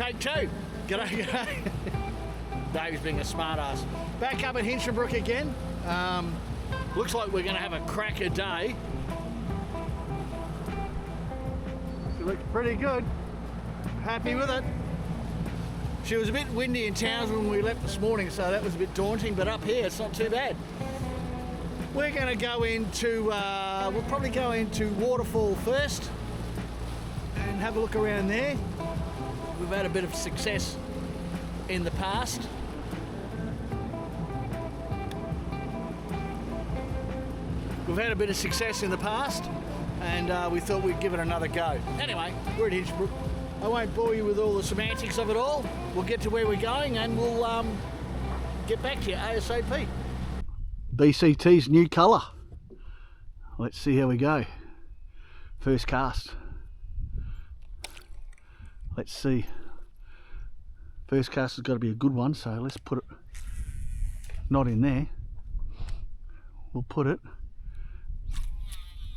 take two. G'day, g'day. Dave's being a smart ass. Back up at Hinchinbrook again. Looks like we're going to have a cracker day. It looks pretty good. Happy with it. She was a bit windy in Townsville when we left this morning, so that was a bit daunting, but up here it's not too bad. We're going to go into, we'll probably go into Waterfall first and have a look around there. We've had a bit of success in the past. And we thought we'd give it another go. Anyway, we're at Hinchinbrook. I won't bore you with all the semantics of it all. We'll get to where we're going and we'll get back to you ASAP. BCT's new colour. Let's see how we go. First cast. Let's see. First cast has got to be a good one, so let's put it not in there. We'll put it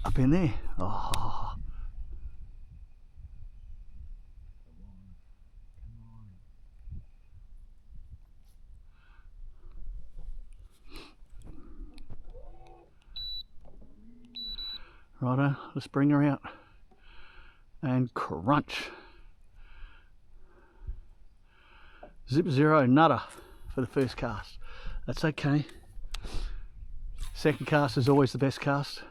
up in there. Oh. Righto, let's bring her out and crunch. Zip zero nutter for the first cast. That's okay. Second cast is always the best cast.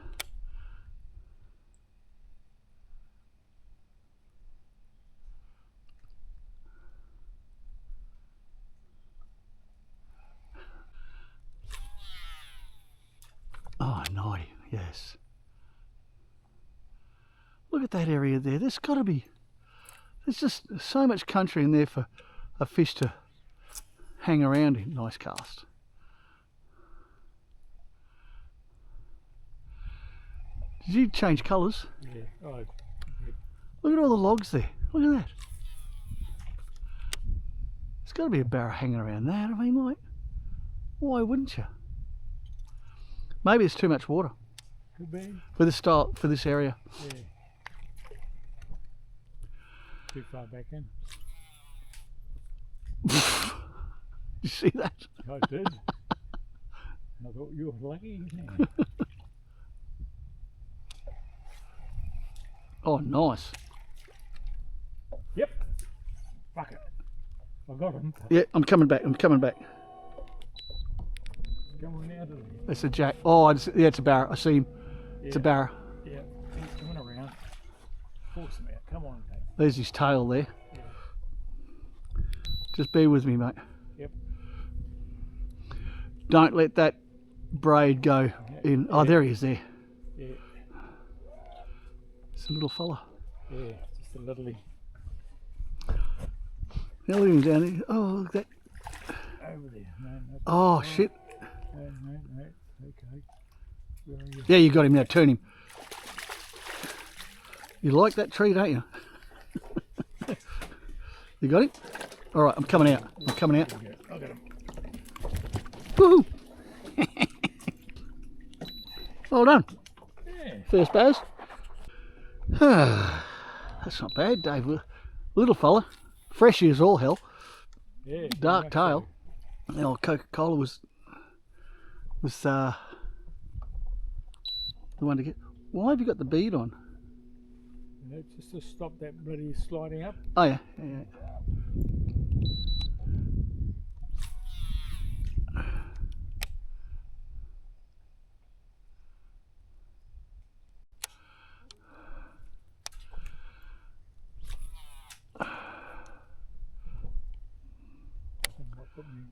Oh, naughty, yes. Look at that area there. There's got to be, there's just so much country in there for a fish to hang around in. Nice cast. Did you change colours? Yeah. Oh, yeah. Look at all the logs there. Look at that. There's got to be a barra hanging around that. I mean, like, why wouldn't you? Maybe it's too much water. Could be. For this style, for this area. Yeah. Too far back in. You see that? I did. I thought you were lucky. Yeah. Oh, nice. Yep. Fuck it. I got him. Yeah, I'm coming back. I'm coming back. Coming out of there. It's a jack. Oh, yeah, it's a barra. I see him. Yeah. It's a barra. Yeah. He's coming around. Force him out. Come on, Dave. There's his tail there. Yeah. Just bear with me, mate. Yep. Don't let that braid go in. Oh, there he is there. Yeah. It's a little fella. Yeah. Just a littly. Now look at him down there. Oh, look at that. Over there. No. Oh, shit. No. Okay. Where are you? Yeah, you got him now. Turn him. You like that tree, don't you? You got him? All right, I'm coming out. I'm coming out. I got him. Woohoo! Well done. Yeah. First buzz. That's not bad, Dave. Little fella. Fresh as all hell. Yeah. Dark tail. The old Coca-Cola was the one to get. Why have you got the bead on? Just to stop that bloody sliding up. Oh yeah.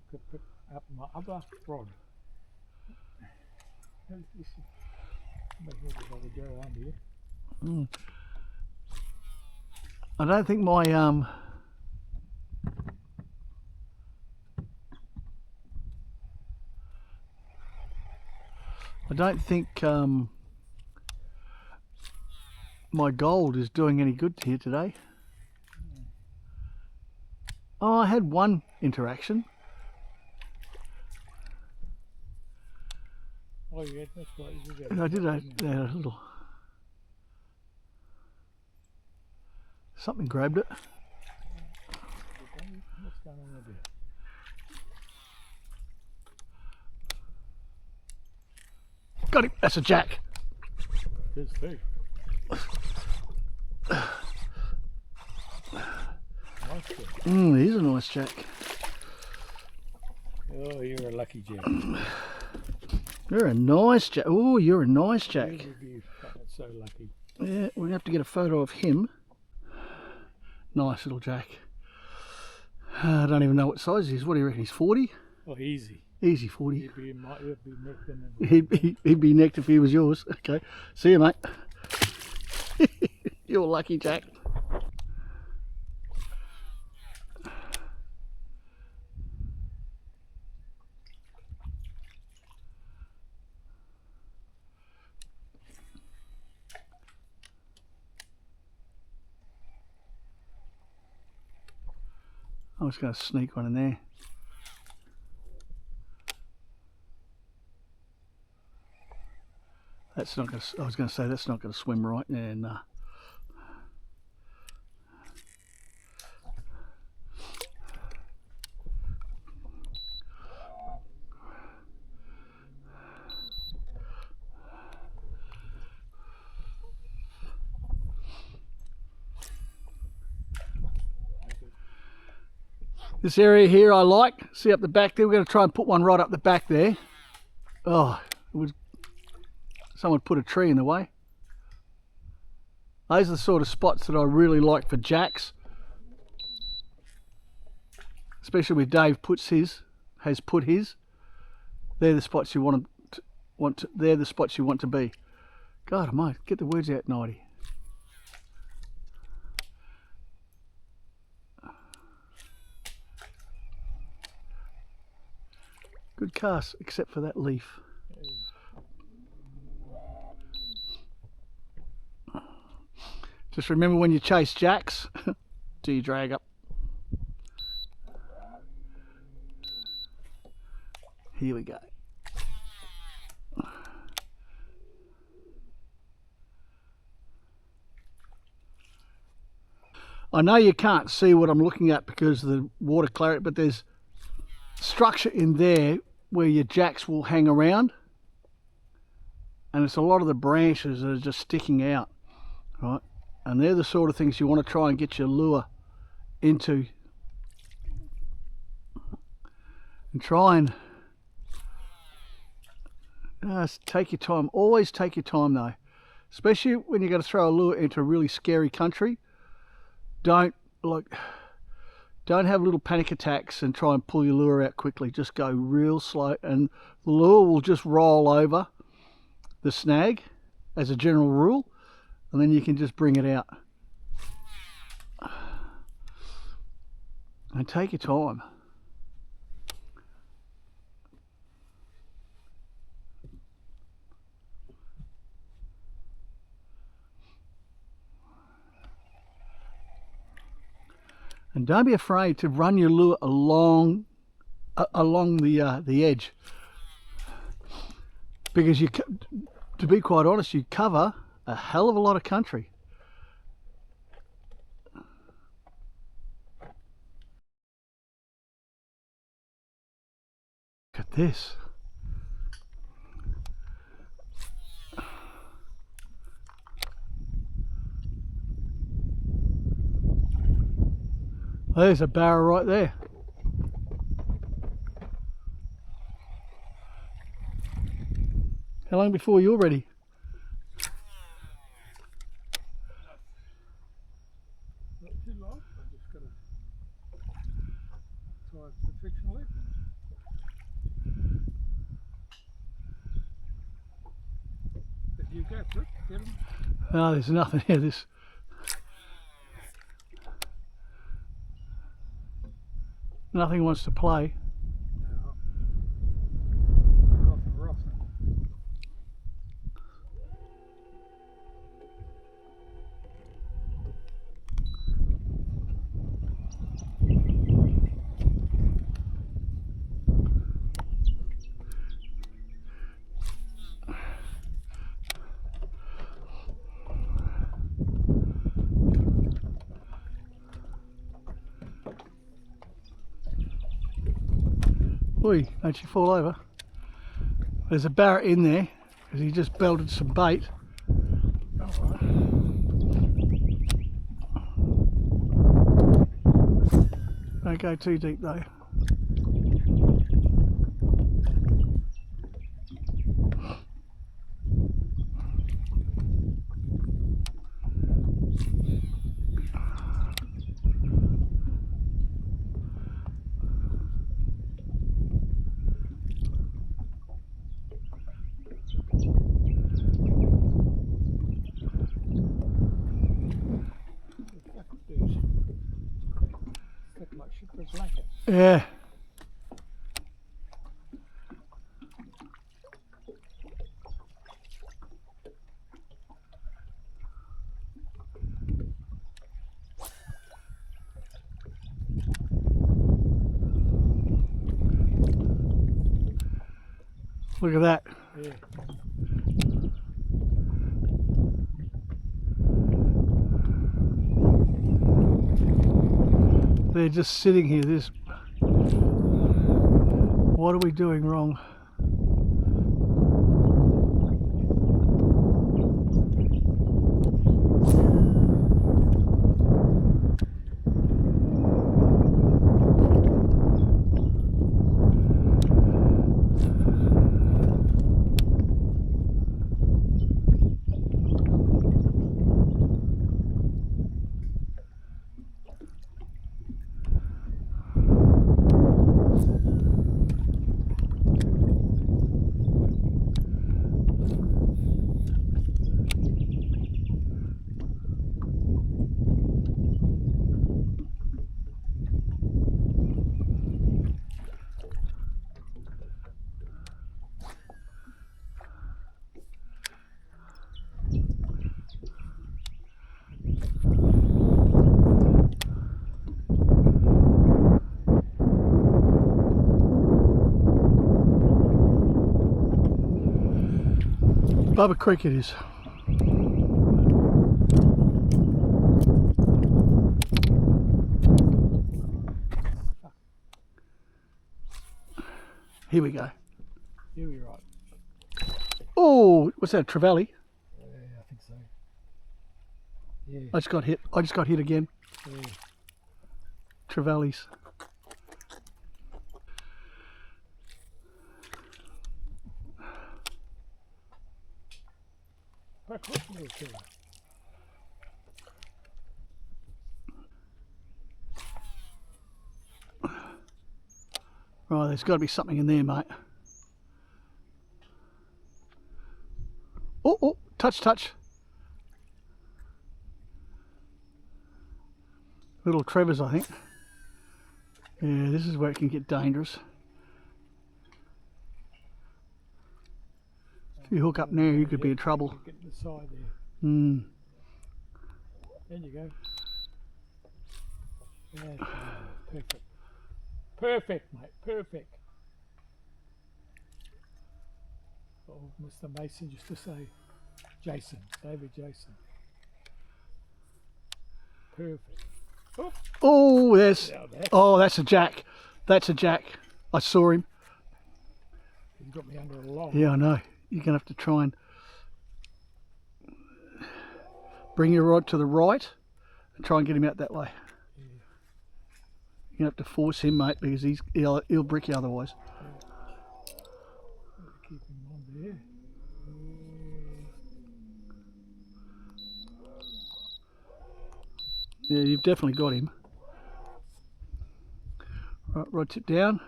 Put up my other rod. Make sure that go under here. Mm. I don't think my I don't think my gold is doing any good here today. Oh, I had one interaction. Oh yeah, that's right. You did that. I did a little. Something grabbed it. going on with it? Got him. That's a jack. It's big. Nice jack. He's a nice jack. Oh, you're a lucky jack. You're a nice jack. Oh, you're a nice jack. You would be fucking so lucky. Yeah, we're gonna have to get a photo of him. Nice little jack. I don't even know what size he is. What do you reckon? He's 40? Oh, easy. Easy 40. He'd be necked in. He'd be necked if he was yours. Okay. See you, mate. You're lucky, Jack. I was going to sneak one in there. That's not going to, I was going to say that's not going to swim right there. Nah. This area here I like. See up the back there? We're going to try and put one right up the back there. Oh, it was, someone put a tree in the way. Those are the sort of spots that I really like for jacks. Especially where Dave has put his. They're the spots you they're the spots you want to be. God, I might get the words out, Nighty. Good cast, except for that leaf. Just remember when you chase jacks, do you drag up? Here we go. I know you can't see what I'm looking at because of the water clarity, but there's structure in there where your jacks will hang around, and it's a lot of the branches that are just sticking out, right? And they're the sort of things you want to try and get your lure into, and try and take your time. Always take your time though, especially when you're going to throw a lure into a really scary country. Don't have little panic attacks and try and pull your lure out quickly. Just go real slow, and the lure will just roll over the snag as a general rule, and then you can just bring it out. And take your time. And don't be afraid to run your lure along the edge, because to be quite honest, you cover a hell of a lot of country. Look at this. There's a barra right there. How long before you're ready? Not too long. I just got to try perfectionally. But you go for it. Get them. No, there's nothing here. Nothing wants to play. Look off the rocks. Oi, don't you fall over. There's a barret in there because he just belted some bait. Don't go too deep though. Yeah. Look at that. Yeah. They're just sitting here. What are we doing wrong? Bubba Creek it is. Here we go. Here we are. Oh, what's that, Trevally? Yeah, I think so. Yeah. I just got hit. I just got hit again. Yeah. Trevallies. Back off a little further. Right, there's got to be something in there, mate. Oh, oh, touch. Little Trevor's, I think. Yeah, this is where it can get dangerous. If you hook up now, you could be in trouble. Get to the side there. There you go. Yeah, perfect. Perfect, mate. Perfect. Oh, Mr. Mason used to say, Jason, David Jason. Perfect. Oh, Oh, yes. now that, Oh, that's a jack. That's a jack. I saw him. he's got me under a log. Yeah, I know. You're going to have to try and bring your rod to the right and try and get him out that way. Yeah. You're going to have to force him, mate, because he'll brick you otherwise. Keep him on there. Yeah, you've definitely got him. Right, rod tip down.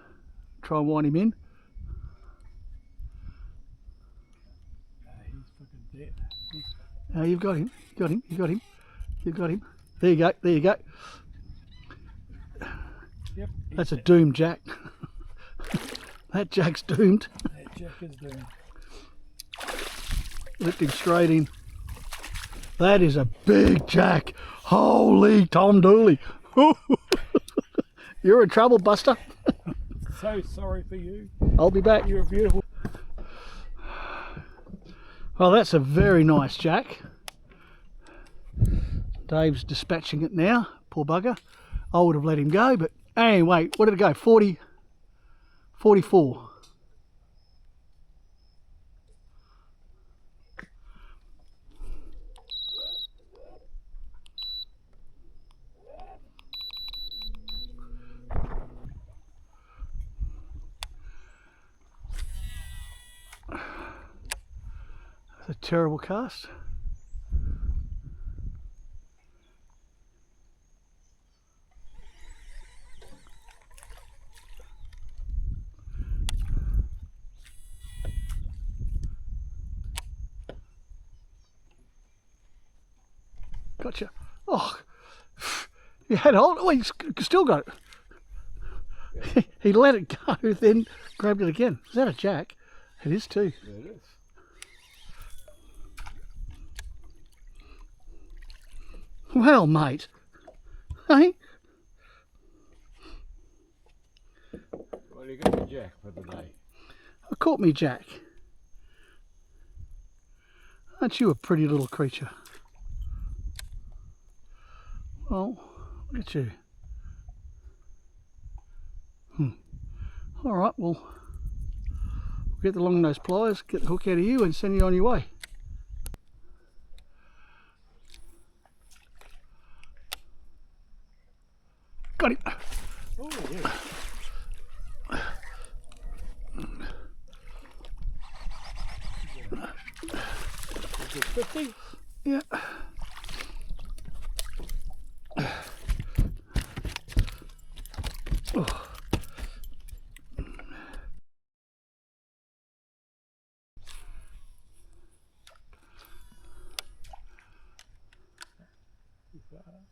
Try and wind him in. He's fucking dead. You've got him. You've got him. There you go. Yep. That's a doomed jack. That jack's doomed. That Jack is doing. Lift him straight in. That is a big jack. Holy Tom Dooley. You're in trouble, Buster. So sorry for you. I'll be back. You're beautiful. Well, that's a very nice jack. Dave's dispatching it now. Poor bugger. I would have let him go, but anyway, what did it go? 40 44. That's a terrible cast. Gotcha. Oh, you had hold. Oh, you still got it. He let it go, then grabbed it again. Is that a jack? It is too. Yeah, it is. Well, mate. Hey? Well, you got the jack for the day. I caught me jack. Aren't you a pretty little creature? Well, look at you. All right, well, get the long nose pliers, get the hook out of you and send you on your way. Got him. Oh, yeah. 50? Yeah. Oh.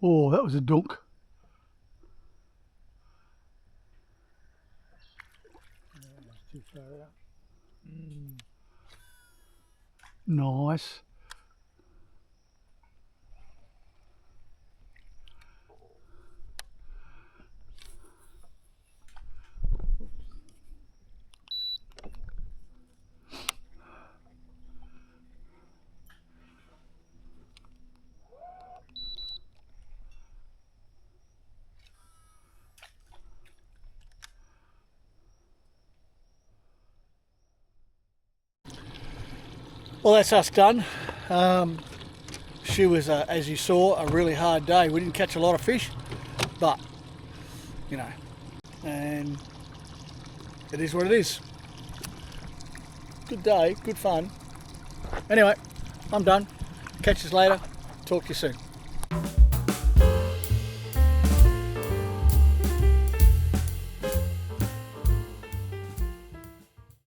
Oh, that was a dunk. Too far out. Nice. Well, that's us done. She was, as you saw, a really hard day. We didn't catch a lot of fish, but, you know, and it is what it is. Good day, good fun. Anyway, I'm done. Catch us later. Talk to you soon.